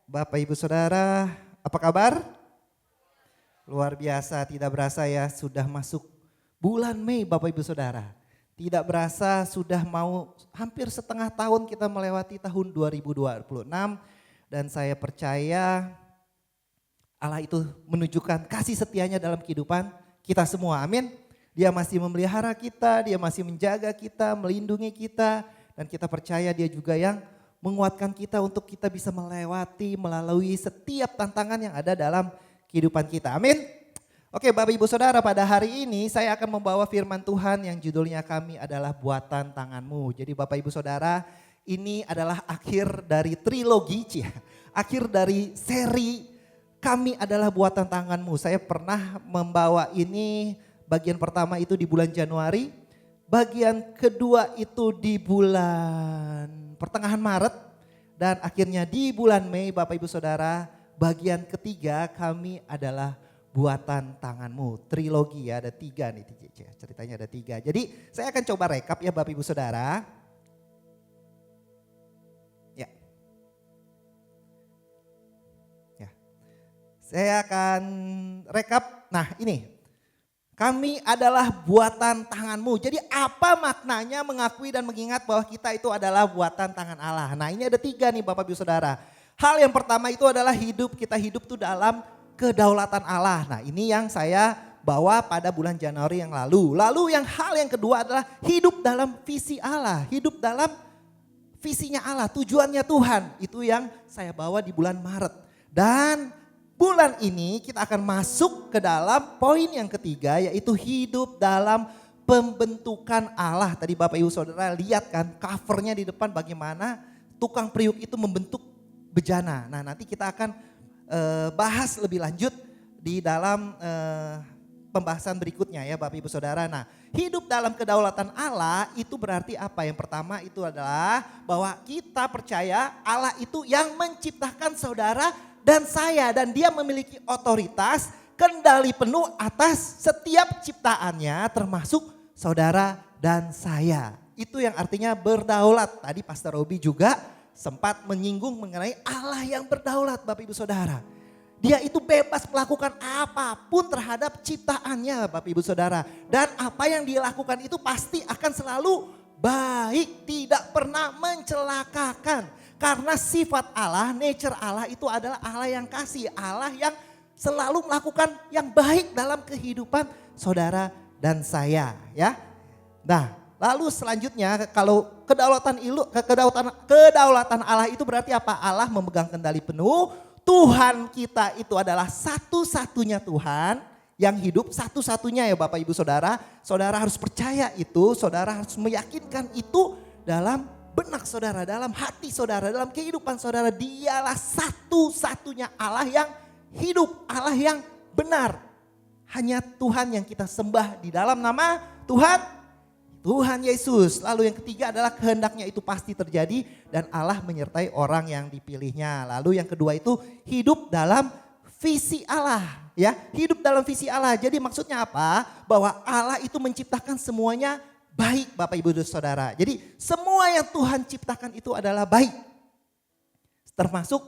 Bapak Ibu Saudara, apa kabar? Luar biasa, tidak berasa ya sudah masuk bulan Mei Bapak Ibu Saudara. Tidak berasa sudah mau hampir setengah tahun kita melewati tahun 2026 dan saya percaya Allah itu menunjukkan kasih setianya dalam kehidupan kita semua, amin. Dia masih memelihara kita, dia masih menjaga kita, melindungi kita dan kita percaya dia juga yang menguatkan kita untuk kita bisa melewati, melalui setiap tantangan yang ada dalam kehidupan kita. Amin. Oke Bapak Ibu Saudara, pada hari ini saya akan membawa firman Tuhan yang judulnya kami adalah buatan tanganmu. Jadi Bapak Ibu Saudara, ini adalah akhir dari trilogi, akhir dari seri kami adalah buatan tanganmu. Saya pernah membawa ini, bagian pertama itu di bulan Januari, bagian kedua itu di bulan pertengahan Maret, dan akhirnya di bulan Mei Bapak Ibu Saudara, bagian ketiga kami adalah buatan tanganmu. Trilogi ya, ada 3 nih ceritanya ada 3. Jadi saya akan coba rekap ya Bapak Ibu Saudara. Ya. Saya akan rekap, nah ini. Kami adalah buatan tanganmu. Jadi apa maknanya mengakui dan mengingat bahwa kita itu adalah buatan tangan Allah. Nah ini ada 3 nih Bapak Ibu Saudara. Hal yang pertama itu adalah kita hidup tuh dalam kedaulatan Allah. Nah ini yang saya bawa pada bulan Januari yang lalu. Lalu hal yang kedua adalah hidup dalam visi Allah. Hidup dalam visinya Allah, tujuannya Tuhan. Itu yang saya bawa di bulan Maret. Dan bulan ini kita akan masuk ke dalam poin yang ketiga, yaitu hidup dalam pembentukan Allah. Tadi Bapak Ibu Saudara lihat kan covernya di depan bagaimana tukang periuk itu membentuk bejana. Nah nanti kita akan bahas lebih lanjut di dalam pembahasan berikutnya ya Bapak Ibu Saudara. Nah hidup dalam kedaulatan Allah itu berarti apa? Yang pertama itu adalah bahwa kita percaya Allah itu yang menciptakan saudara dan saya, dan dia memiliki otoritas, kendali penuh atas setiap ciptaannya termasuk saudara dan saya. Itu yang artinya berdaulat. Tadi Pastor Robi juga sempat menyinggung mengenai Allah yang berdaulat Bapak Ibu Saudara. Dia itu bebas melakukan apapun terhadap ciptaannya Bapak Ibu Saudara. Dan apa yang dia lakukan itu pasti akan selalu baik, tidak pernah mencelakakan. Karena sifat Allah, nature Allah itu adalah Allah yang kasih, Allah yang selalu melakukan yang baik dalam kehidupan saudara dan saya ya. Nah lalu selanjutnya kalau kedaulatan Allah itu berarti apa? Allah memegang kendali penuh, Tuhan kita itu adalah satu-satunya Tuhan yang hidup, satu-satunya ya Bapak Ibu Saudara. Saudara harus percaya itu, saudara harus meyakinkan itu dalam benak saudara, dalam hati saudara, dalam kehidupan saudara. Dialah satu-satunya Allah yang hidup, Allah yang benar. Hanya Tuhan yang kita sembah di dalam nama Tuhan Yesus. Lalu yang ketiga adalah kehendaknya itu pasti terjadi dan Allah menyertai orang yang dipilihnya. Lalu yang kedua itu hidup dalam visi Allah. Ya, hidup dalam visi Allah. Jadi maksudnya apa? Bahwa Allah itu menciptakan semuanya baik Bapak Ibu Saudara. Jadi semua yang Tuhan ciptakan itu adalah baik. Termasuk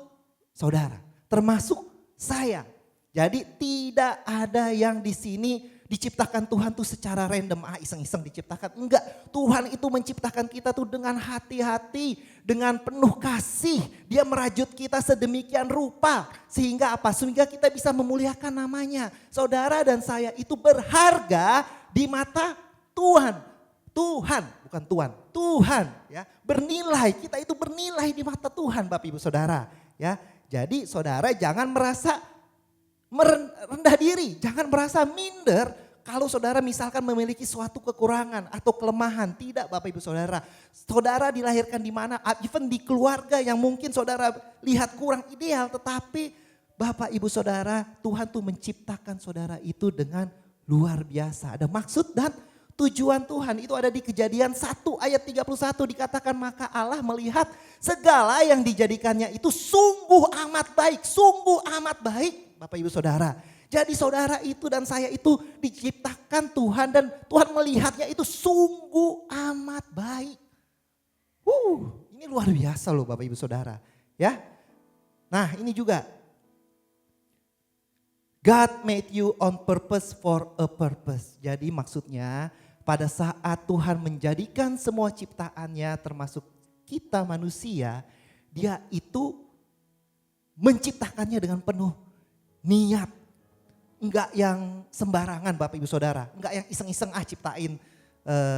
saudara, termasuk saya. Jadi tidak ada yang di sini diciptakan Tuhan tuh secara random, iseng-iseng diciptakan. Enggak, Tuhan itu menciptakan kita tuh dengan hati-hati, dengan penuh kasih. Dia merajut kita sedemikian rupa. Sehingga apa? Sehingga kita bisa memuliakan namanya. Saudara dan saya itu berharga di mata Tuhan. Tuhan, bukan Tuhan, Tuhan ya. Bernilai, kita itu bernilai di mata Tuhan Bapak Ibu Saudara ya. Jadi saudara jangan merasa merendah diri, jangan merasa minder kalau saudara misalkan memiliki suatu kekurangan atau kelemahan. Tidak Bapak Ibu Saudara. Saudara dilahirkan di mana, even di keluarga yang mungkin saudara lihat kurang ideal, tetapi Bapak Ibu Saudara, Tuhan tuh menciptakan saudara itu dengan luar biasa. Ada maksud dan tujuan Tuhan. Itu ada di Kejadian 1 ayat 31 dikatakan maka Allah melihat segala yang dijadikannya itu sungguh amat baik. Sungguh amat baik Bapak Ibu Saudara. Jadi saudara itu dan saya itu diciptakan Tuhan dan Tuhan melihatnya itu sungguh amat baik. Ini luar biasa loh Bapak Ibu Saudara. Ya. Nah ini juga. God made you on purpose for a purpose. Jadi maksudnya pada saat Tuhan menjadikan semua ciptaannya termasuk kita manusia, dia itu menciptakannya dengan penuh niat. Enggak yang sembarangan Bapak Ibu Saudara. Enggak yang iseng-iseng ciptain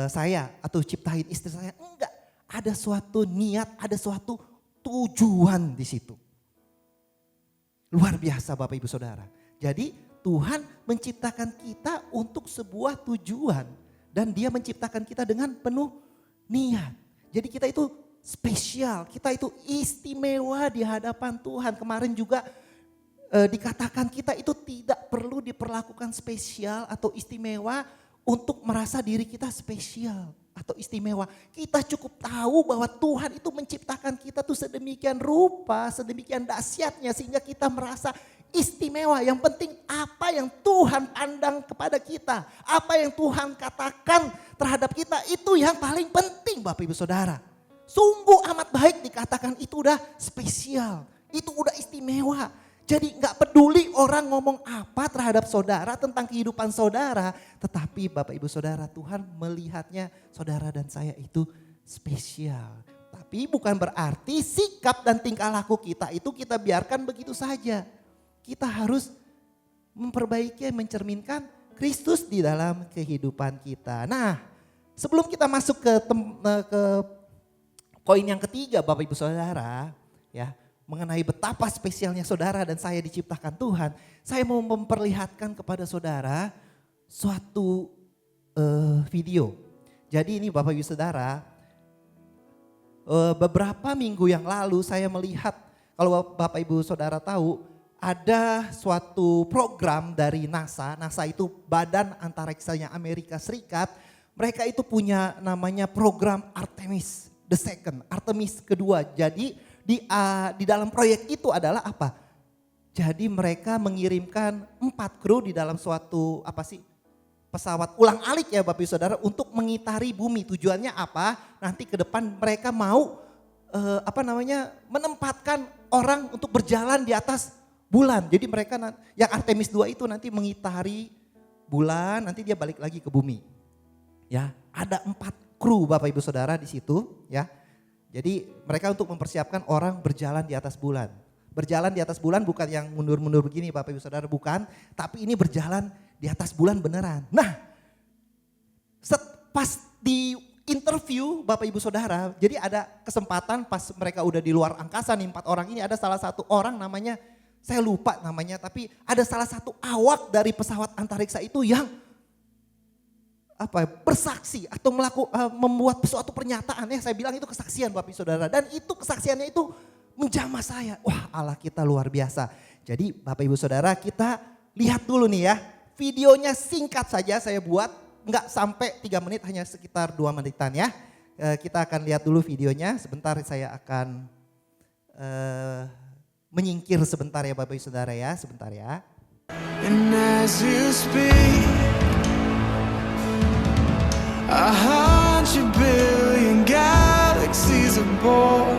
saya atau ciptain istri saya. Enggak, ada suatu niat, ada suatu tujuan di situ. Luar biasa Bapak Ibu Saudara. Jadi Tuhan menciptakan kita untuk sebuah tujuan. Dan dia menciptakan kita dengan penuh niat. Jadi kita itu spesial, kita itu istimewa di hadapan Tuhan. Kemarin juga dikatakan kita itu tidak perlu diperlakukan spesial atau istimewa untuk merasa diri kita spesial atau istimewa. Kita cukup tahu bahwa Tuhan itu menciptakan kita tuh sedemikian rupa, sedemikian dahsyatnya sehingga kita merasa istimewa. Yang penting apa yang Tuhan pandang kepada kita, apa yang Tuhan katakan terhadap kita, itu yang paling penting Bapak Ibu Saudara. Sungguh amat baik dikatakan itu udah spesial, itu udah istimewa. Jadi gak peduli orang ngomong apa terhadap saudara tentang kehidupan saudara. Tetapi Bapak Ibu Saudara, Tuhan melihatnya saudara dan saya itu spesial. Tapi bukan berarti sikap dan tingkah laku kita itu kita biarkan begitu saja. Kita harus memperbaiki, mencerminkan Kristus di dalam kehidupan kita. Nah, sebelum kita masuk ke poin yang ketiga Bapak Ibu Saudara, ya, mengenai betapa spesialnya saudara dan saya diciptakan Tuhan, saya mau memperlihatkan kepada saudara suatu video. Jadi ini Bapak Ibu Saudara, beberapa minggu yang lalu saya melihat, kalau Bapak Ibu Saudara tahu, ada suatu program dari NASA. NASA itu Badan Antariksanya Amerika Serikat. Mereka itu punya namanya program Artemis the Second, Artemis kedua. Jadi di dalam proyek itu adalah apa? Jadi mereka mengirimkan 4 kru di dalam suatu pesawat ulang-alik ya Bapak Ibu Saudara untuk mengitari bumi. Tujuannya apa? Nanti ke depan mereka mau menempatkan orang untuk berjalan di atas bulan. Jadi mereka yang Artemis 2 itu nanti mengitari bulan, nanti dia balik lagi ke bumi. Ya, ada 4 kru Bapak Ibu Saudara di situ, ya. Jadi mereka untuk mempersiapkan orang berjalan di atas bulan. Berjalan di atas bulan bukan yang mundur-mundur begini Bapak Ibu Saudara, bukan, tapi ini berjalan di atas bulan beneran. Nah, pas di interview Bapak Ibu Saudara, jadi ada kesempatan pas mereka udah di luar angkasa nih 4 orang ini, ada salah satu orang namanya, saya lupa namanya, tapi ada salah satu awak dari pesawat antariksa itu yang bersaksi atau membuat suatu pernyataan, ya saya bilang itu kesaksian Bapak Ibu Saudara, dan itu kesaksiannya itu menjamah saya. Wah, Allah kita luar biasa. Jadi Bapak Ibu Saudara, kita lihat dulu nih ya, videonya singkat saja saya buat, nggak sampai 3 menit, hanya sekitar 2 menitan ya. Kita akan lihat dulu videonya, sebentar saya akan menyingkir sebentar ya Bapak Ibu Saudara ya, sebentar ya. And as you speak, 100 billion galaxies are born.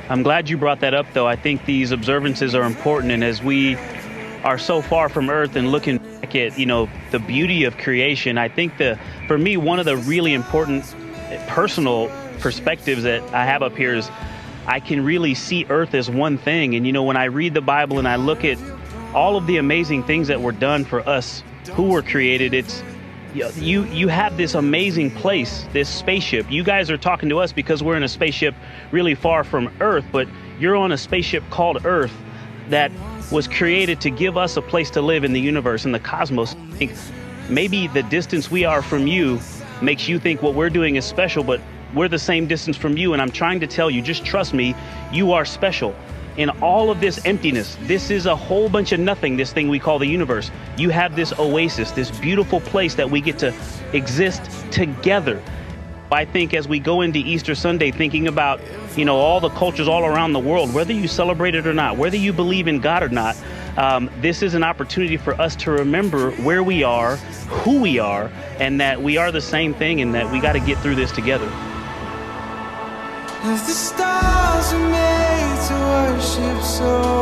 I'm glad you brought that up though. I think these observances are important, and as we are so far from Earth and looking back at, the beauty of creation, I think for me, one of the really important personal perspectives that I have up here is I can really see Earth as one thing. And when I read the Bible and I look at all of the amazing things that were done for us who were created, it's you have this amazing place, this spaceship. You guys are talking to us because we're in a spaceship really far from Earth, but you're on a spaceship called Earth that was created to give us a place to live in the universe, in the cosmos. I think maybe the distance we are from you makes you think what we're doing is special, but we're the same distance from you, and I'm trying to tell you, just trust me, you are special. In all of this emptiness, this is a whole bunch of nothing, this thing we call the universe. You have this oasis, this beautiful place that we get to exist together. I think as we go into Easter Sunday, thinking about, all the cultures all around the world, whether you celebrate it or not, whether you believe in God or not, this is an opportunity for us to remember where we are, who we are, and that we are the same thing, and that we got to get through this together. As the stars are made to worship so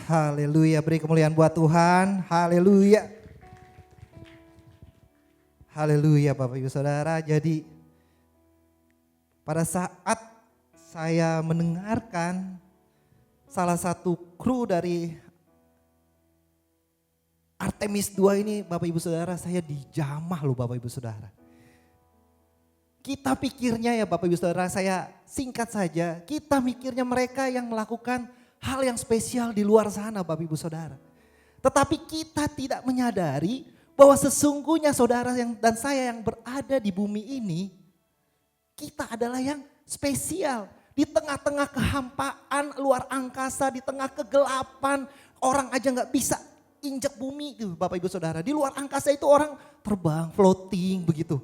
Haleluya, beri kemuliaan buat Tuhan. Haleluya. Haleluya Bapak Ibu Saudara. Jadi pada saat saya mendengarkan salah satu kru dari Artemis 2 ini Bapak Ibu Saudara, saya dijamah loh Bapak Ibu Saudara. Kita pikirnya ya Bapak Ibu Saudara, saya singkat saja. Kita mikirnya mereka yang melakukan hal yang spesial di luar sana Bapak Ibu Saudara. Tetapi kita tidak menyadari bahwa sesungguhnya saudara dan saya yang berada di bumi ini, kita adalah yang spesial. Di tengah-tengah kehampaan luar angkasa, di tengah kegelapan, orang aja gak bisa injak bumi tuh Bapak Ibu Saudara. Di luar angkasa itu orang terbang, floating begitu.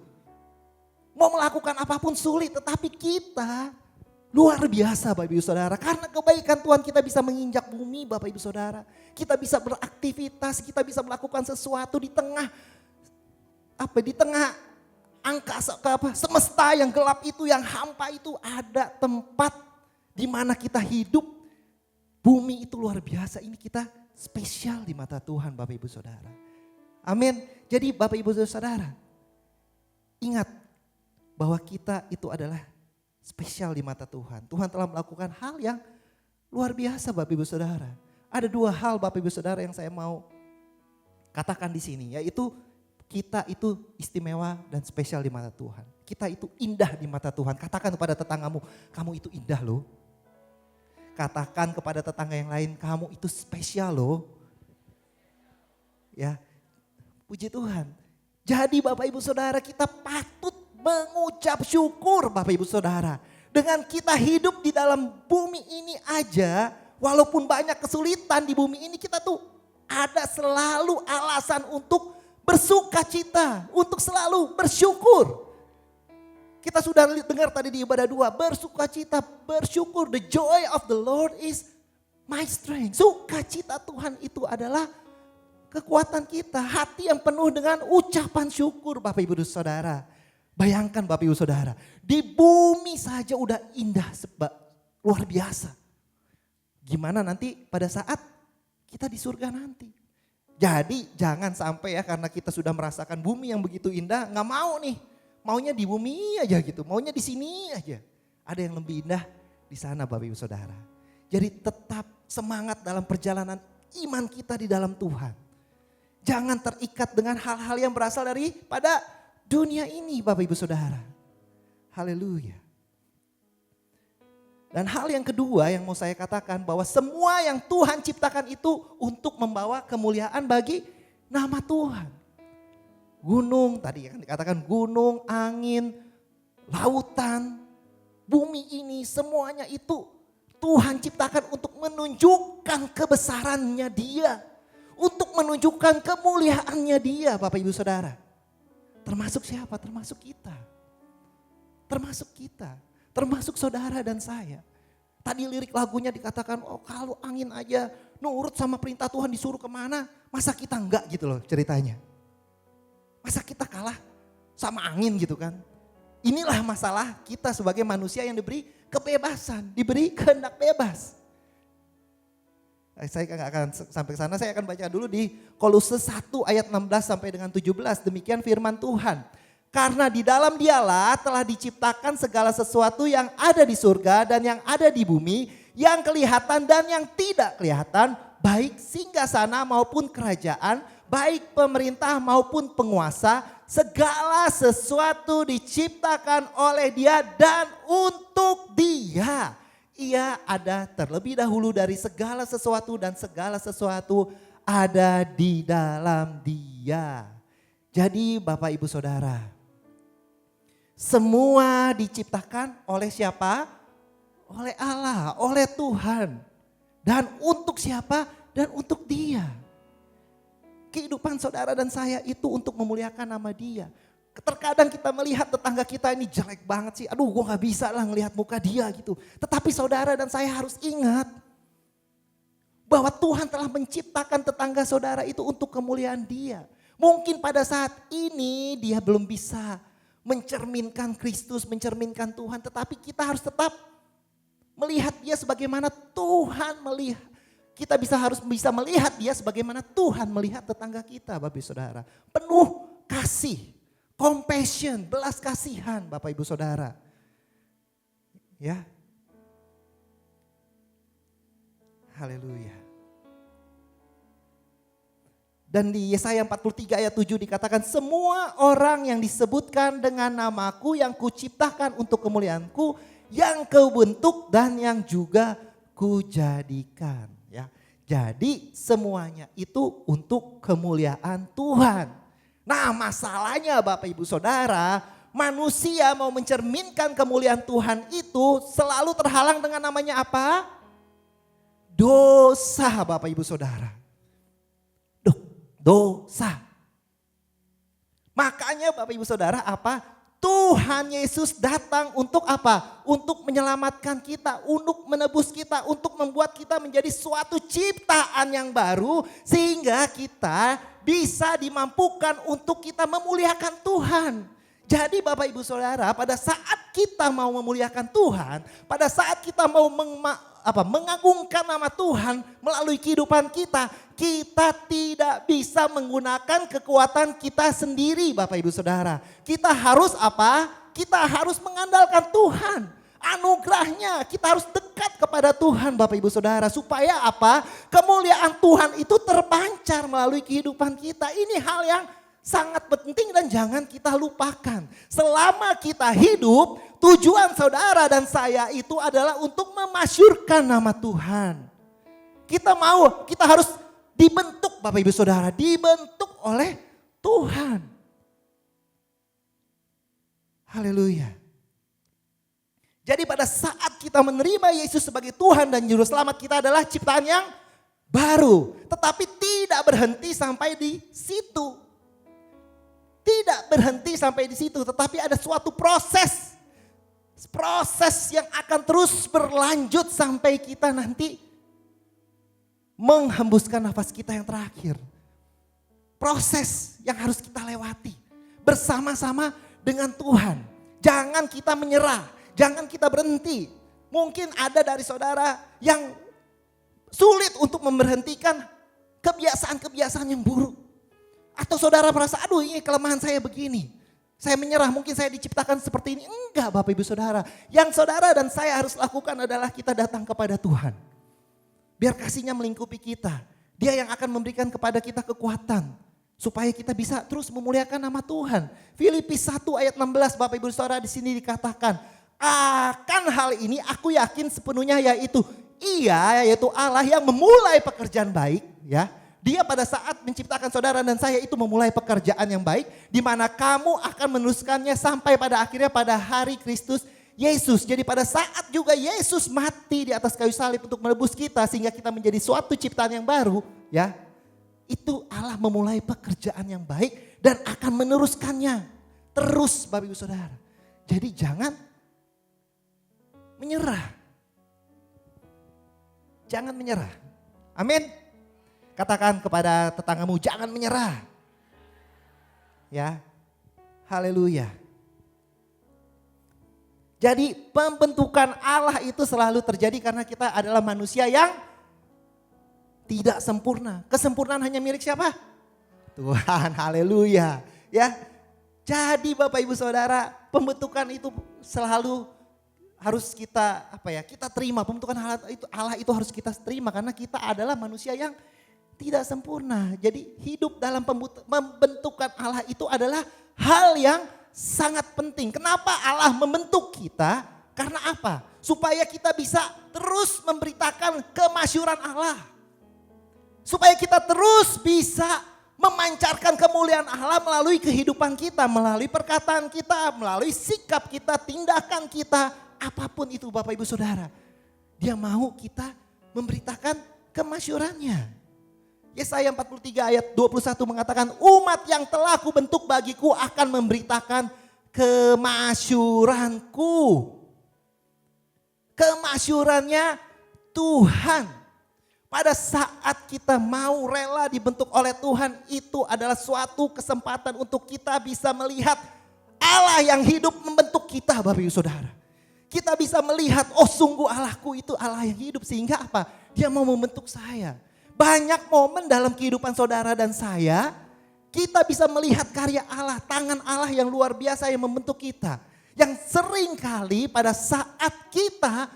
Mau melakukan apapun sulit, tetapi kita luar biasa Bapak Ibu Saudara. Karena kebaikan Tuhan kita bisa menginjak bumi Bapak Ibu Saudara. Kita bisa beraktivitas, kita bisa melakukan sesuatu di tengah angkasa semesta yang gelap itu, yang hampa itu, ada tempat di mana kita hidup. Bumi itu luar biasa. Ini kita spesial di mata Tuhan Bapak Ibu Saudara. Amin. Jadi Bapak Ibu Saudara, ingat bahwa kita itu adalah spesial di mata Tuhan. Tuhan telah melakukan hal yang luar biasa Bapak Ibu Saudara. Ada dua hal Bapak Ibu Saudara yang saya mau katakan di sini, yaitu kita itu istimewa dan spesial di mata Tuhan. Kita itu indah di mata Tuhan. Katakan kepada tetanggamu, kamu itu indah loh. Katakan kepada tetangga yang lain, kamu itu spesial loh. Ya, puji Tuhan. Jadi Bapak Ibu Saudara, kita patut mengucap syukur Bapak Ibu Saudara. Dengan kita hidup di dalam bumi ini aja, walaupun banyak kesulitan di bumi ini, kita tuh ada selalu alasan untuk bersuka cita, untuk selalu bersyukur. Kita sudah dengar tadi di ibadah 2, bersuka cita, bersyukur. The joy of the Lord is my strength. Sukacita Tuhan itu adalah kekuatan kita. Hati yang penuh dengan ucapan syukur Bapak Ibu Saudara. Bayangkan Bapak Ibu Saudara, di bumi saja udah indah luar biasa. Gimana nanti pada saat kita di surga nanti. Jadi jangan sampai ya karena kita sudah merasakan bumi yang begitu indah, gak mau nih. Maunya di bumi aja gitu, maunya di sini aja. Ada yang lebih indah di sana Bapak Ibu Saudara. Jadi tetap semangat dalam perjalanan iman kita di dalam Tuhan. Jangan terikat dengan hal-hal yang berasal daripada dunia ini Bapak Ibu Saudara. Haleluya. Dan hal yang kedua yang mau saya katakan, bahwa semua yang Tuhan ciptakan itu untuk membawa kemuliaan bagi nama Tuhan. Gunung, tadi kan dikatakan gunung, angin, lautan, bumi ini semuanya itu Tuhan ciptakan untuk menunjukkan kebesarannya Dia. Untuk menunjukkan kemuliaannya Dia Bapak Ibu Saudara. Termasuk siapa? Termasuk kita. Termasuk kita. Termasuk saudara dan saya. Tadi lirik lagunya dikatakan, oh kalau angin aja nurut sama perintah Tuhan disuruh kemana, masa kita enggak gitu loh ceritanya. Masa kita kalah sama angin gitu kan. Inilah masalah kita sebagai manusia yang diberi kebebasan, diberi kehendak bebas. Saya nggak akan sampai ke sana, saya akan baca dulu di Kolose 1 ayat 16 sampai dengan 17. Demikian firman Tuhan. Karena di dalam Dialah telah diciptakan segala sesuatu yang ada di surga dan yang ada di bumi, yang kelihatan dan yang tidak kelihatan, baik singgasana maupun kerajaan, baik pemerintah maupun penguasa, segala sesuatu diciptakan oleh Dia dan untuk Dia. Ia ada terlebih dahulu dari segala sesuatu dan segala sesuatu ada di dalam Dia. Jadi Bapak Ibu Saudara, semua diciptakan oleh siapa? Oleh Allah, oleh Tuhan. Dan untuk siapa? Dan untuk Dia. Kehidupan saudara dan saya itu untuk memuliakan nama Dia. Terkadang kita melihat tetangga kita ini jelek banget sih. Aduh gue gak bisa lah ngelihat muka dia gitu. Tetapi saudara dan saya harus ingat bahwa Tuhan telah menciptakan tetangga saudara itu untuk kemuliaan Dia. Mungkin pada saat ini dia belum bisa mencerminkan Kristus, mencerminkan Tuhan. Tetapi kita harus tetap melihat dia sebagaimana Tuhan melihat. Kita harus bisa melihat dia sebagaimana Tuhan melihat tetangga kita, Bapak Ibu Saudara. Penuh kasih, compassion, belas kasihan Bapak Ibu Saudara. Ya. Haleluya. Dan di Yesaya 43 ayat 7 dikatakan, semua orang yang disebutkan dengan namaku yang kuciptakan untuk kemuliaanku, yang kubentuk dan yang juga kujadikan. Ya. Jadi semuanya itu untuk kemuliaan Tuhan. Nah masalahnya Bapak Ibu Saudara, manusia mau mencerminkan kemuliaan Tuhan itu selalu terhalang dengan namanya apa? Dosa Bapak Ibu Saudara. Dosa. Makanya Bapak Ibu Saudara apa? Tuhan Yesus datang untuk apa? Untuk menyelamatkan kita, untuk menebus kita, untuk membuat kita menjadi suatu ciptaan yang baru. Sehingga kita bisa dimampukan untuk kita memuliakan Tuhan. Jadi Bapak Ibu Saudara, pada saat kita mau memuliakan Tuhan, pada saat kita mau mengagungkan nama Tuhan melalui kehidupan kita, kita tidak bisa menggunakan kekuatan kita sendiri Bapak Ibu Saudara. Kita harus apa? Kita harus mengandalkan Tuhan. Anugerahnya kita harus dekat kepada Tuhan Bapak Ibu Saudara. Supaya apa? Kemuliaan Tuhan itu terpancar melalui kehidupan kita. Ini hal yang sangat penting dan jangan kita lupakan. Selama kita hidup, tujuan saudara dan saya itu adalah untuk memasyurkan nama Tuhan. Kita harus dibentuk Bapak Ibu Saudara, dibentuk oleh Tuhan. Haleluya. Jadi pada saat kita menerima Yesus sebagai Tuhan dan Juru Selamat, kita adalah ciptaan yang baru. Tetapi tidak berhenti sampai di situ. Tidak berhenti sampai di situ, tetapi ada suatu proses. Proses yang akan terus berlanjut sampai kita nanti menghembuskan nafas kita yang terakhir. Proses yang harus kita lewati bersama-sama dengan Tuhan. Jangan kita menyerah, jangan kita berhenti. Mungkin ada dari saudara yang sulit untuk memberhentikan kebiasaan-kebiasaan yang buruk. Atau saudara merasa, aduh ini kelemahan saya begini. Saya menyerah, mungkin saya diciptakan seperti ini. Enggak Bapak Ibu Saudara. Yang saudara dan saya harus lakukan adalah kita datang kepada Tuhan. Biar kasihnya melingkupi kita. Dia yang akan memberikan kepada kita kekuatan. Supaya kita bisa terus memuliakan nama Tuhan. Filipi 1 ayat 16 Bapak Ibu Saudara di sini dikatakan. Akan hal ini aku yakin sepenuhnya yaitu Allah yang memulai pekerjaan baik ya. Dia pada saat menciptakan saudara dan saya itu memulai pekerjaan yang baik. Di mana kamu akan meneruskannya sampai pada akhirnya pada hari Kristus Yesus. Jadi pada saat juga Yesus mati di atas kayu salib untuk menebus kita. Sehingga kita menjadi suatu ciptaan yang baru. Ya, itu Allah memulai pekerjaan yang baik dan akan meneruskannya. Terus Bapak Ibu Saudara. Jadi jangan menyerah. Jangan menyerah. Amin. Katakan kepada tetanggamu, jangan menyerah. Ya, haleluya. Jadi pembentukan Allah itu selalu terjadi karena kita adalah manusia yang tidak sempurna. Kesempurnaan hanya milik siapa? Tuhan, haleluya. Ya, jadi Bapak Ibu Saudara, pembentukan itu selalu harus kita kita terima. Pembentukan Allah itu harus kita terima karena kita adalah manusia yang tidak sempurna. Jadi hidup dalam pembentukan Allah itu adalah hal yang sangat penting. Kenapa Allah membentuk kita? Karena apa? Supaya kita bisa terus memberitakan kemasyuran Allah. Supaya kita terus bisa memancarkan kemuliaan Allah melalui kehidupan kita, melalui perkataan kita, melalui sikap kita, tindakan kita, apapun itu Bapak Ibu Saudara. Dia mau kita memberitakan kemasyurannya. Yesaya 43 ayat 21 mengatakan, umat yang telah kubentuk bagiku akan memberitakan kemasyuranku. Kemasyurannya Tuhan. Pada saat kita mau rela dibentuk oleh Tuhan, itu adalah suatu kesempatan untuk kita bisa melihat Allah yang hidup membentuk kita Bapak Ibu Saudara. Kita bisa melihat, oh sungguh Allahku itu Allah yang hidup. Sehingga apa? Dia mau membentuk saya. Banyak momen dalam kehidupan saudara dan saya, kita bisa melihat karya Allah, tangan Allah yang luar biasa yang membentuk kita. Yang sering kali pada saat kita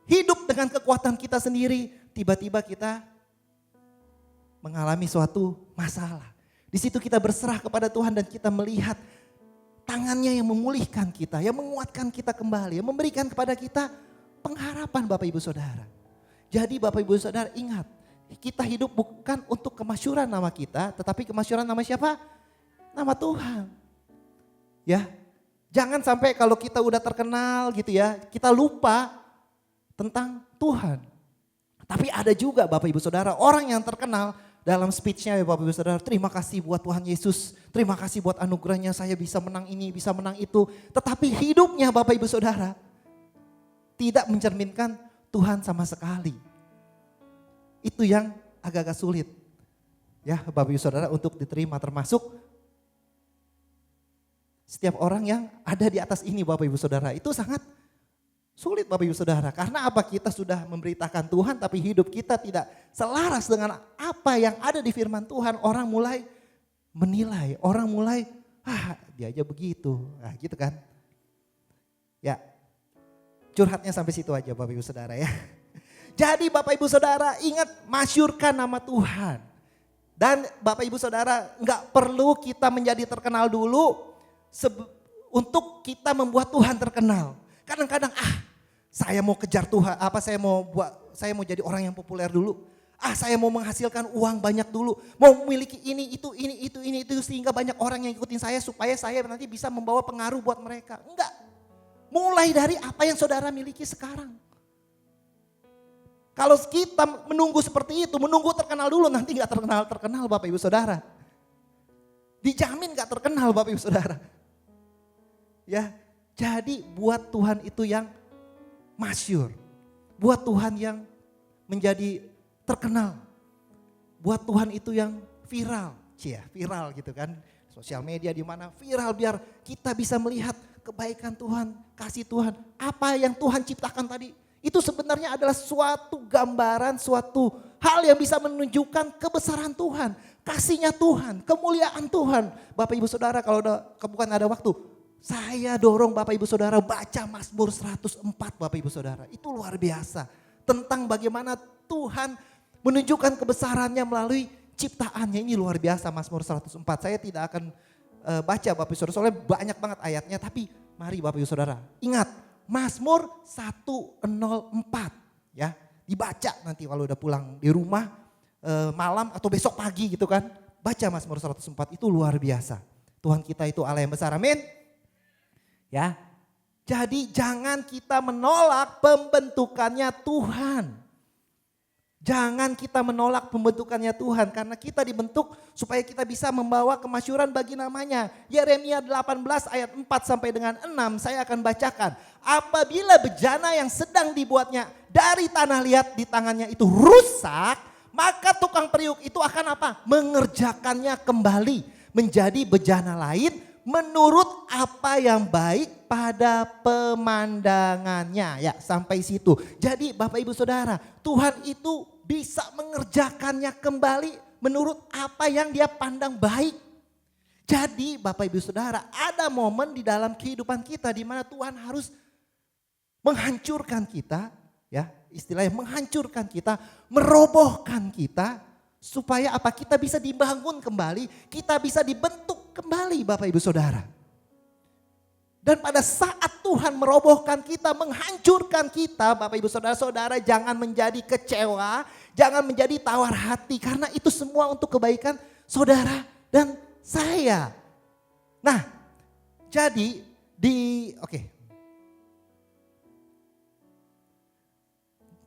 hidup dengan kekuatan kita sendiri, tiba-tiba kita mengalami suatu masalah. Di situ kita berserah kepada Tuhan dan kita melihat tangannya yang memulihkan kita, yang menguatkan kita kembali, yang memberikan kepada kita pengharapan Bapak Ibu Saudara. Jadi Bapak Ibu Saudara ingat, kita hidup bukan untuk kemasyuran nama kita, tetapi kemasyuran nama siapa? Nama Tuhan. Ya, jangan sampai kalau kita udah terkenal gitu ya, kita lupa tentang Tuhan. Tapi ada juga Bapak Ibu Saudara, orang yang terkenal dalam speech-nya ya Bapak Ibu Saudara, terima kasih buat Tuhan Yesus, terima kasih buat anugerahnya saya bisa menang ini, bisa menang itu. Tetapi hidupnya Bapak Ibu Saudara tidak mencerminkan Tuhan sama sekali. Itu yang agak-agak sulit ya Bapak Ibu Saudara untuk diterima, termasuk setiap orang yang ada di atas ini Bapak Ibu Saudara. Itu sangat sulit Bapak Ibu Saudara. Karena apa? Kita sudah memberitakan Tuhan tapi hidup kita tidak selaras dengan apa yang ada di firman Tuhan. Orang mulai menilai, orang mulai dia aja begitu. Nah gitu kan. Ya curhatnya sampai situ aja Bapak Ibu Saudara ya. Jadi Bapak Ibu Saudara ingat masyurkan nama Tuhan. Dan Bapak Ibu Saudara nggak perlu kita menjadi terkenal dulu untuk kita membuat Tuhan terkenal. Kadang-kadang saya mau kejar Tuhan, saya mau jadi orang yang populer dulu. Saya mau menghasilkan uang banyak dulu, mau memiliki ini itu sehingga banyak orang yang ikutin saya supaya saya nanti bisa membawa pengaruh buat mereka. Enggak. Mulai dari apa yang saudara miliki sekarang. Kalau kita menunggu seperti itu, menunggu terkenal dulu, nanti gak terkenal Bapak Ibu Saudara. Dijamin gak terkenal Bapak Ibu Saudara. Ya, jadi buat Tuhan itu yang masyhur. Buat Tuhan yang menjadi terkenal. Buat Tuhan itu yang viral. Viral gitu kan. Sosial media di mana viral biar kita bisa melihat kebaikan Tuhan, kasih Tuhan. Apa yang Tuhan ciptakan tadi. Itu sebenarnya adalah suatu gambaran, suatu hal yang bisa menunjukkan kebesaran Tuhan. Kasihnya Tuhan, kemuliaan Tuhan. Bapak Ibu Saudara kalau bukan ada waktu. Saya dorong Bapak Ibu Saudara baca Mazmur 104 Bapak Ibu Saudara. Itu luar biasa. Tentang bagaimana Tuhan menunjukkan kebesarannya melalui ciptaannya. Ini luar biasa Mazmur 104. Saya tidak akan baca Bapak Ibu Saudara soalnya banyak banget ayatnya. Tapi mari Bapak Ibu Saudara ingat. Mazmur 104 ya, dibaca nanti kalau udah pulang di rumah malam atau besok pagi gitu kan. Baca Mazmur 104 itu luar biasa. Tuhan kita itu Allah yang besar, amin. Ya, jadi jangan kita menolak pembentukannya Tuhan. Jangan kita menolak pembentukannya Tuhan karena kita dibentuk supaya kita bisa membawa kemasyuran bagi namanya. Yeremia 18 ayat 4 sampai dengan 6 saya akan bacakan. Apabila bejana yang sedang dibuatnya dari tanah liat di tangannya itu rusak, maka tukang periuk itu akan apa? Mengerjakannya kembali menjadi bejana lain menurut apa yang baik pada pemandangannya. Ya sampai situ. Jadi Bapak Ibu Saudara, Tuhan itu bisa mengerjakannya kembali menurut apa yang dia pandang baik. Jadi Bapak Ibu Saudara, ada momen di dalam kehidupan kita di mana Tuhan harus menghancurkan kita, ya istilahnya menghancurkan kita, merobohkan kita supaya apa? Kita bisa dibangun kembali, kita bisa dibentuk kembali Bapak Ibu Saudara. Dan pada saat Tuhan merobohkan kita, menghancurkan kita, Bapak Ibu Saudara-saudara jangan menjadi kecewa, jangan menjadi tawar hati karena itu semua untuk kebaikan saudara dan saya. Nah, jadi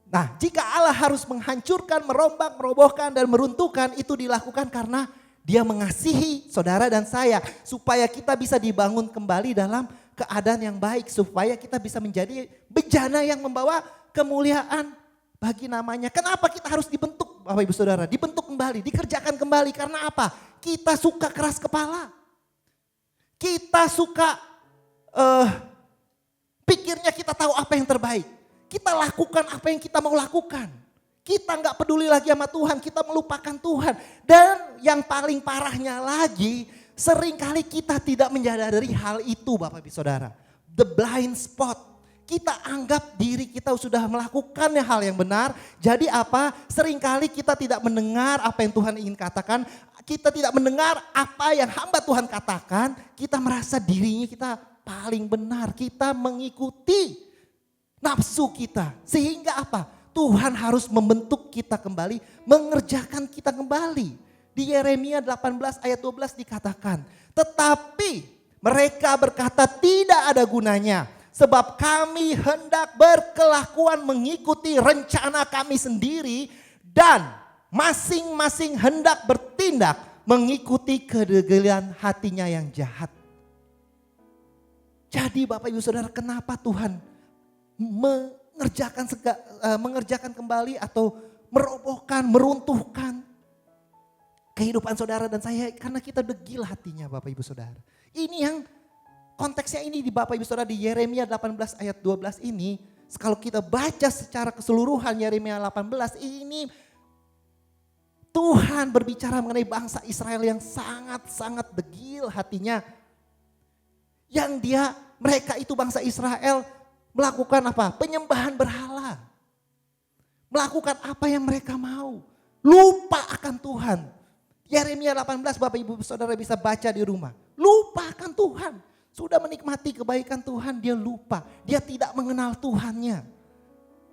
Nah, jika Allah harus menghancurkan, merombak, merobohkan dan meruntuhkan itu dilakukan karena Dia mengasihi saudara dan saya supaya kita bisa dibangun kembali dalam keadaan yang baik supaya kita bisa menjadi bejana yang membawa kemuliaan bagi namanya. Kenapa kita harus dibentuk Bapak Ibu Saudara? Dibentuk kembali, dikerjakan kembali karena apa? Kita suka keras kepala. Kita suka pikirnya kita tahu apa yang terbaik. Kita lakukan apa yang kita mau lakukan. Kita nggak peduli lagi sama Tuhan, kita melupakan Tuhan. Dan yang paling parahnya lagi, seringkali kita tidak menyadari hal itu Bapak Ibu Saudara. The blind spot. Kita anggap diri kita sudah melakukan hal yang benar. Jadi apa? Seringkali kita tidak mendengar apa yang Tuhan ingin katakan. Kita tidak mendengar apa yang hamba Tuhan katakan. Kita merasa dirinya kita paling benar. Kita mengikuti nafsu kita. Sehingga apa? Tuhan harus membentuk kita kembali, mengerjakan kita kembali. Di Yeremia 18 ayat 12 dikatakan, tetapi mereka berkata tidak ada gunanya. Sebab kami hendak berkelakuan mengikuti rencana kami sendiri dan masing-masing hendak bertindak mengikuti kedegilan hatinya yang jahat. Jadi Bapak Ibu Saudara, kenapa Tuhan mengerjakan kembali atau merobohkan, meruntuhkan kehidupan saudara dan saya? Karena kita degil hatinya Bapak Ibu Saudara. Ini yang konteksnya ini di Bapak Ibu Saudara di Yeremia 18 ayat 12 ini. Kalau kita baca secara keseluruhan Yeremia 18 ini, Tuhan berbicara mengenai bangsa Israel yang sangat-sangat degil hatinya. Yang mereka itu bangsa Israel melakukan apa? Penyembahan berhala. Melakukan apa yang mereka mau. Lupa akan Tuhan. Yeremia 18 Bapak Ibu Saudara bisa baca di rumah. Lupa akan Tuhan. Sudah menikmati kebaikan Tuhan, dia lupa. Dia tidak mengenal Tuhannya.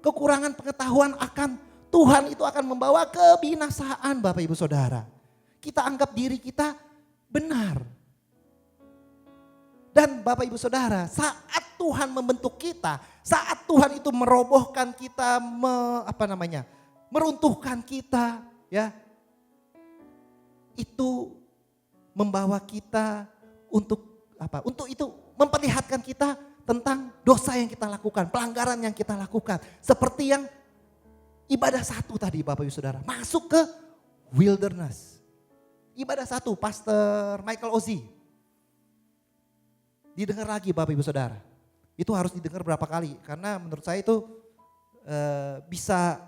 Kekurangan pengetahuan akan Tuhan itu akan membawa kebinasaan Bapak Ibu Saudara. Kita anggap diri kita benar. Dan Bapak Ibu Saudara, saat Tuhan membentuk kita, saat Tuhan itu merobohkan kita, meruntuhkan kita, ya, itu membawa kita untuk apa? Untuk itu memperlihatkan kita tentang dosa yang kita lakukan, pelanggaran yang kita lakukan. Seperti yang ibadah satu tadi Bapak Ibu Saudara, masuk ke wilderness. Ibadah satu, Pastor Michael Ozzy. Didengar lagi Bapak Ibu Saudara. Itu harus didengar berapa kali. Karena menurut saya itu bisa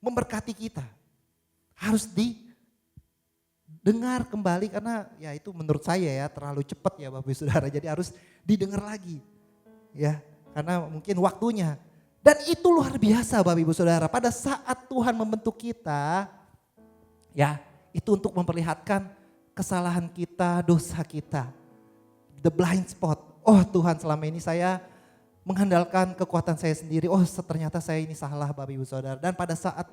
memberkati kita. Harus didengar kembali karena ya itu menurut saya ya terlalu cepat ya Bapak Ibu Saudara. Jadi harus didengar lagi. Ya, karena mungkin waktunya. Dan itu luar biasa Bapak Ibu Saudara. Pada saat Tuhan membentuk kita, ya itu untuk memperlihatkan kesalahan kita, dosa kita. The blind spot. Oh Tuhan, selama ini saya mengandalkan kekuatan saya sendiri. Oh ternyata saya ini salah Bapak Ibu Saudara. Dan pada saat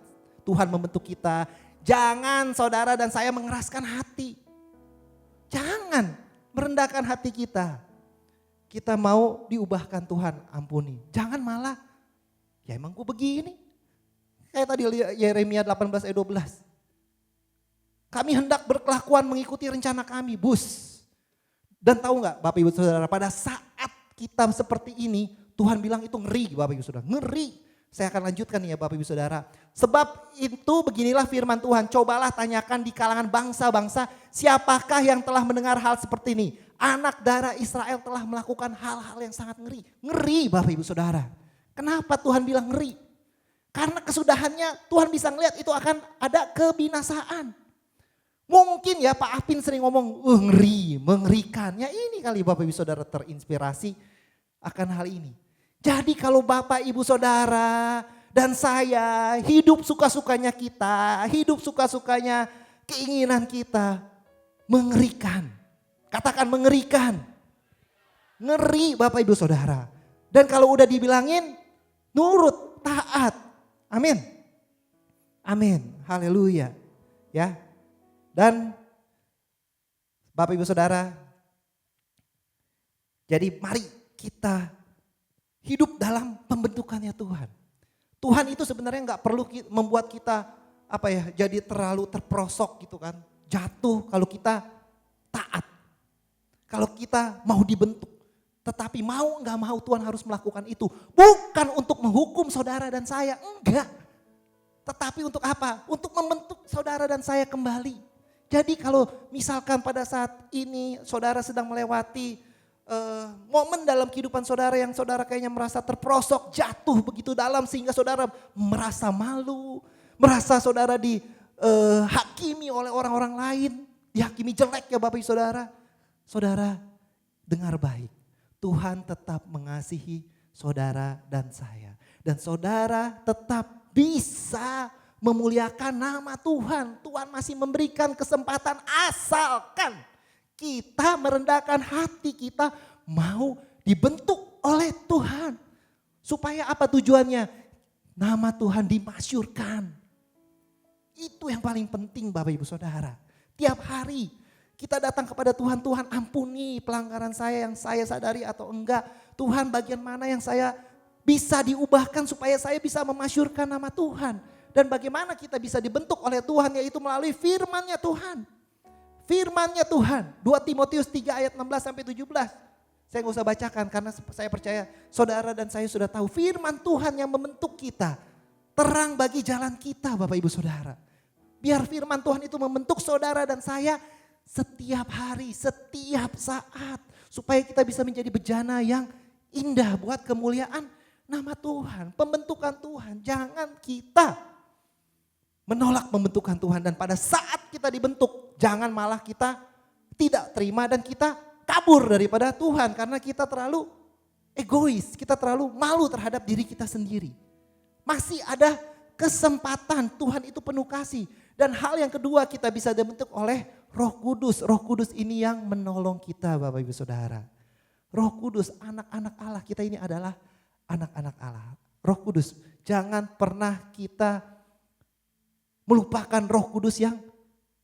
Tuhan membentuk kita, jangan saudara dan saya mengeraskan hati. Jangan merendahkan hati kita. Kita mau diubahkan Tuhan, ampuni. Jangan malah, ya emang gue begini. Kayak tadi Yeremia 18 ayat 12. Kami hendak berkelakuan mengikuti rencana kami, bus. Dan tahu nggak Bapak Ibu Saudara, pada saat kita seperti ini, Tuhan bilang itu ngeri Bapak Ibu Saudara, ngeri. Saya akan lanjutkan nih ya Bapak Ibu Saudara. Sebab itu beginilah firman Tuhan, cobalah tanyakan di kalangan bangsa-bangsa, siapakah yang telah mendengar hal seperti ini? Anak darah Israel telah melakukan hal-hal yang sangat ngeri. Ngeri Bapak Ibu Saudara. Kenapa Tuhan bilang ngeri? Karena kesudahannya Tuhan bisa ngelihat itu akan ada kebinasaan. Mungkin ya Pak Apin sering ngomong ngeri, mengerikan. Ya ini kali Bapak Ibu Saudara terinspirasi akan hal ini. Jadi kalau Bapak Ibu Saudara dan saya hidup suka-sukanya kita, hidup suka-sukanya keinginan kita, mengerikan. Katakan mengerikan. Ngeri Bapak Ibu Saudara. Dan kalau udah dibilangin nurut, taat. Amin. Amin. Haleluya. Ya. Dan Bapak Ibu Saudara, jadi mari kita hidup dalam pembentukannya Tuhan. Tuhan itu sebenarnya nggak perlu membuat kita jadi terlalu terperosok gitu kan. Jatuh kalau kita taat. Kalau kita mau dibentuk. Tetapi mau nggak mau Tuhan harus melakukan itu. Bukan untuk menghukum saudara dan saya, enggak. Tetapi untuk apa? Untuk membentuk saudara dan saya kembali. Jadi kalau misalkan pada saat ini saudara sedang melewati momen dalam kehidupan saudara yang saudara kayaknya merasa terperosok, jatuh begitu dalam sehingga saudara merasa malu, merasa saudara dihakimi oleh orang-orang lain, dihakimi jelek ya Bapak Ibu Saudara. Saudara dengar baik, Tuhan tetap mengasihi saudara dan saya. Dan saudara tetap bisa memuliakan nama Tuhan. Tuhan masih memberikan kesempatan asalkan kita merendahkan hati kita mau dibentuk oleh Tuhan. Supaya apa tujuannya? Nama Tuhan dimasyurkan. Itu yang paling penting Bapak Ibu Saudara. Tiap hari kita datang kepada Tuhan, Tuhan ampuni pelanggaran saya yang saya sadari atau enggak. Tuhan bagian mana yang saya bisa diubahkan supaya saya bisa memasyurkan nama Tuhan. Dan bagaimana kita bisa dibentuk oleh Tuhan yaitu melalui firman-Nya Tuhan. Firman-Nya Tuhan, 2 Timotius 3 ayat 16 sampai 17. Saya gak usah bacakan karena saya percaya saudara dan saya sudah tahu firman Tuhan yang membentuk kita. Terang bagi jalan kita Bapak Ibu Saudara. Biar firman Tuhan itu membentuk saudara dan saya setiap hari, setiap saat. Supaya kita bisa menjadi bejana yang indah buat kemuliaan nama Tuhan. Pembentukan Tuhan, jangan kita menolak pembentukan Tuhan. Dan pada saat kita dibentuk, jangan malah kita tidak terima dan kita kabur daripada Tuhan. Karena kita terlalu egois, kita terlalu malu terhadap diri kita sendiri. Masih ada kesempatan, Tuhan itu penuh kasih. Dan hal yang kedua kita bisa dibentuk oleh Roh Kudus. Roh Kudus ini yang menolong kita Bapak Ibu Saudara. Roh Kudus, anak-anak Allah, kita ini adalah anak-anak Allah. Roh Kudus, jangan pernah kita melupakan Roh Kudus yang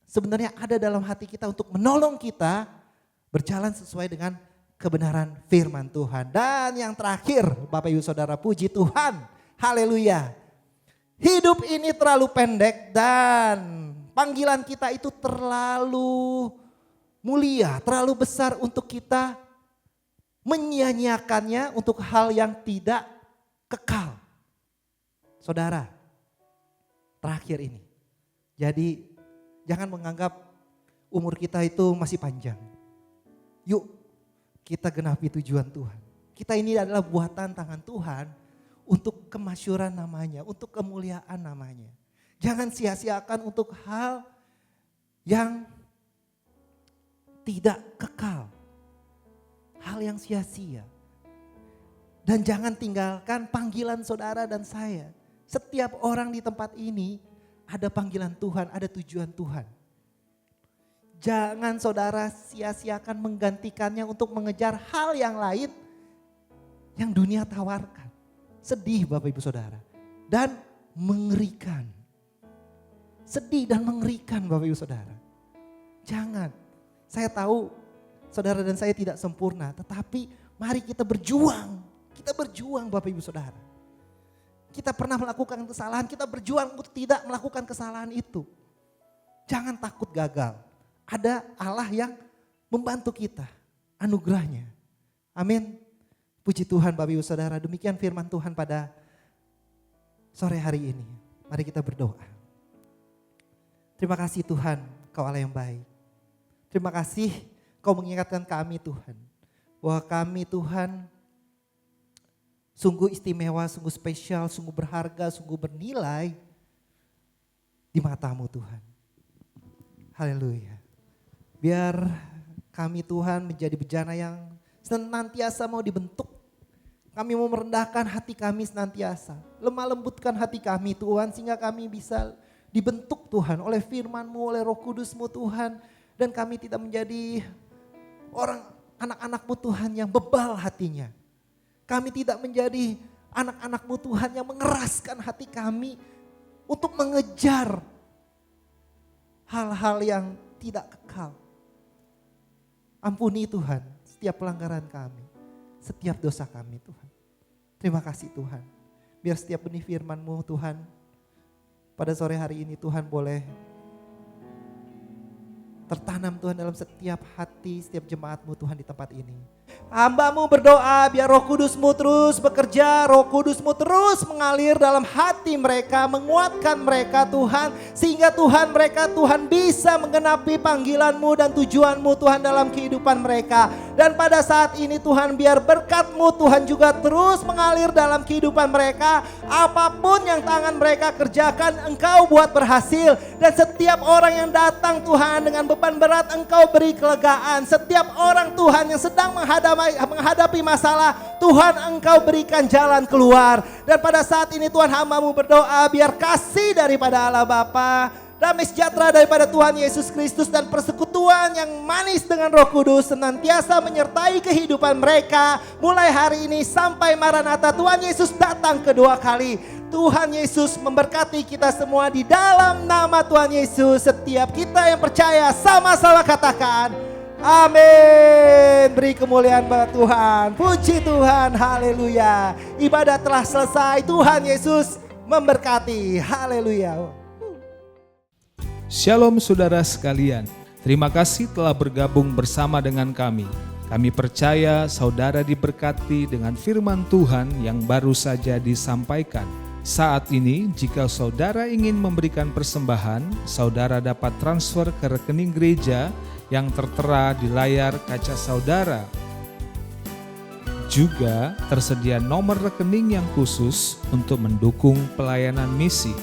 sebenarnya ada dalam hati kita untuk menolong kita berjalan sesuai dengan kebenaran firman Tuhan. Dan yang terakhir Bapak Ibu Saudara, puji Tuhan, haleluya. Hidup ini terlalu pendek dan panggilan kita itu terlalu mulia, terlalu besar untuk kita menyia-nyiakannya untuk hal yang tidak kekal. Saudara, terakhir ini. Jadi jangan menganggap umur kita itu masih panjang. Yuk kita genapi tujuan Tuhan. Kita ini adalah buatan tangan Tuhan untuk kemasyuran namanya, untuk kemuliaan namanya. Jangan sia-siakan untuk hal yang tidak kekal. Hal yang sia-sia. Dan jangan tinggalkan panggilan saudara dan saya. Setiap orang di tempat ini ada panggilan Tuhan, ada tujuan Tuhan. Jangan saudara sia-siakan menggantikannya untuk mengejar hal yang lain yang dunia tawarkan. Sedih Bapak Ibu Saudara. Dan mengerikan. Sedih dan mengerikan Bapak Ibu Saudara. Jangan. Saya tahu saudara dan saya tidak sempurna. Tetapi mari kita berjuang. Kita berjuang Bapak Ibu Saudara. Kita pernah melakukan kesalahan. Kita berjuang untuk tidak melakukan kesalahan itu. Jangan takut gagal. Ada Allah yang membantu kita. Anugerahnya. Amin. Puji Tuhan Bapak Ibu Saudara, demikian firman Tuhan pada sore hari ini. Mari kita berdoa. Terima kasih Tuhan, Kau Allah yang baik. Terima kasih Kau mengingatkan kami Tuhan. Bahwa kami Tuhan sungguh istimewa, sungguh spesial, sungguh berharga, sungguh bernilai di mata-Mu Tuhan. Haleluya. Biar kami Tuhan menjadi bejana yang senantiasa mau dibentuk. Kami mau merendahkan hati kami senantiasa. Lemah lembutkan hati kami Tuhan sehingga kami bisa dibentuk Tuhan oleh firman-Mu, oleh Roh Kudus-Mu Tuhan. Dan kami tidak menjadi orang anak-anak-Mu Tuhan yang bebal hatinya. Kami tidak menjadi anak-anak-Mu Tuhan yang mengeraskan hati kami untuk mengejar hal-hal yang tidak kekal. Ampuni Tuhan setiap pelanggaran kami, setiap dosa kami Tuhan. Terima kasih Tuhan. Biar setiap benih firman-Mu Tuhan, pada sore hari ini Tuhan boleh tertanam Tuhan dalam setiap hati, setiap jemaat-Mu Tuhan di tempat ini. Hamba-Mu berdoa biar Roh Kudus-Mu terus bekerja, Roh Kudus-Mu terus mengalir dalam hati mereka, menguatkan mereka Tuhan. Sehingga Tuhan mereka Tuhan bisa menggenapi panggilan-Mu dan tujuan-Mu Tuhan dalam kehidupan mereka. Dan pada saat ini Tuhan, biar berkat-Mu Tuhan juga terus mengalir dalam kehidupan mereka. Apapun yang tangan mereka kerjakan, Engkau buat berhasil. Dan setiap orang yang datang Tuhan dengan beban berat, Engkau beri kelegaan. Setiap orang Tuhan yang sedang menghadapi masalah, Tuhan Engkau berikan jalan keluar. Dan pada saat ini Tuhan, hamba-Mu berdoa biar kasih daripada Allah Bapa, damai sejahtera daripada Tuhan Yesus Kristus, dan persekutuan yang manis dengan Roh Kudus senantiasa menyertai kehidupan mereka mulai hari ini sampai Maranatha Tuhan Yesus datang kedua kali. Tuhan Yesus memberkati kita semua di dalam nama Tuhan Yesus. Setiap kita yang percaya sama-sama katakan amin. Beri kemuliaan bagi Tuhan. Puji Tuhan, haleluya. Ibadah telah selesai. Tuhan Yesus memberkati, haleluya. Shalom saudara sekalian, terima kasih telah bergabung bersama dengan kami. Kami percaya saudara diberkati dengan firman Tuhan yang baru saja disampaikan. Saat ini jika saudara ingin memberikan persembahan, saudara dapat transfer ke rekening gereja yang tertera di layar kaca saudara. Juga tersedia nomor rekening yang khusus untuk mendukung pelayanan misi.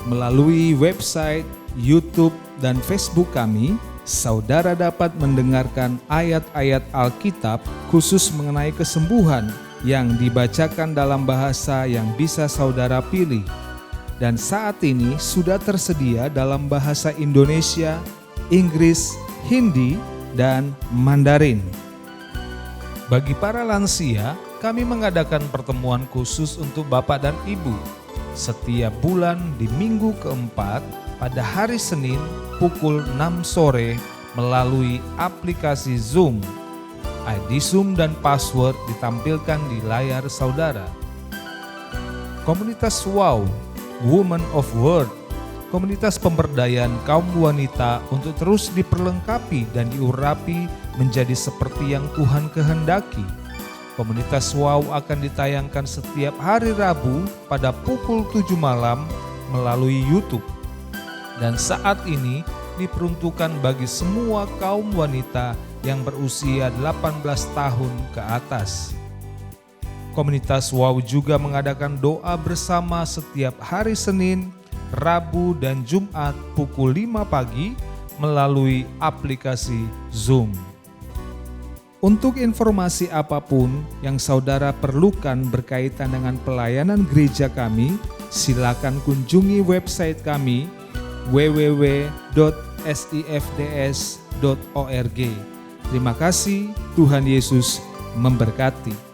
Melalui website, YouTube, dan Facebook kami, saudara dapat mendengarkan ayat-ayat Alkitab khusus mengenai kesembuhan yang dibacakan dalam bahasa yang bisa saudara pilih. Dan saat ini sudah tersedia dalam bahasa Indonesia, Inggris, Hindi, dan Mandarin. Bagi para lansia, kami mengadakan pertemuan khusus untuk Bapak dan Ibu setiap bulan di minggu keempat pada hari Senin pukul 6 sore melalui aplikasi Zoom. ID Zoom dan password ditampilkan di layar saudara. Komunitas WOW, Women of Word, komunitas pemberdayaan kaum wanita untuk terus diperlengkapi dan diurapi menjadi seperti yang Tuhan kehendaki. Komunitas WOW akan ditayangkan setiap hari Rabu pada pukul 7 malam melalui YouTube. Dan saat ini diperuntukkan bagi semua kaum wanita yang berusia 18 tahun ke atas. Komunitas WOW juga mengadakan doa bersama setiap hari Senin, Rabu, dan Jumat pukul 5 pagi melalui aplikasi Zoom. Untuk informasi apapun yang saudara perlukan berkaitan dengan pelayanan gereja kami, silakan kunjungi website kami www.sifds.org. Terima kasih, Tuhan Yesus memberkati.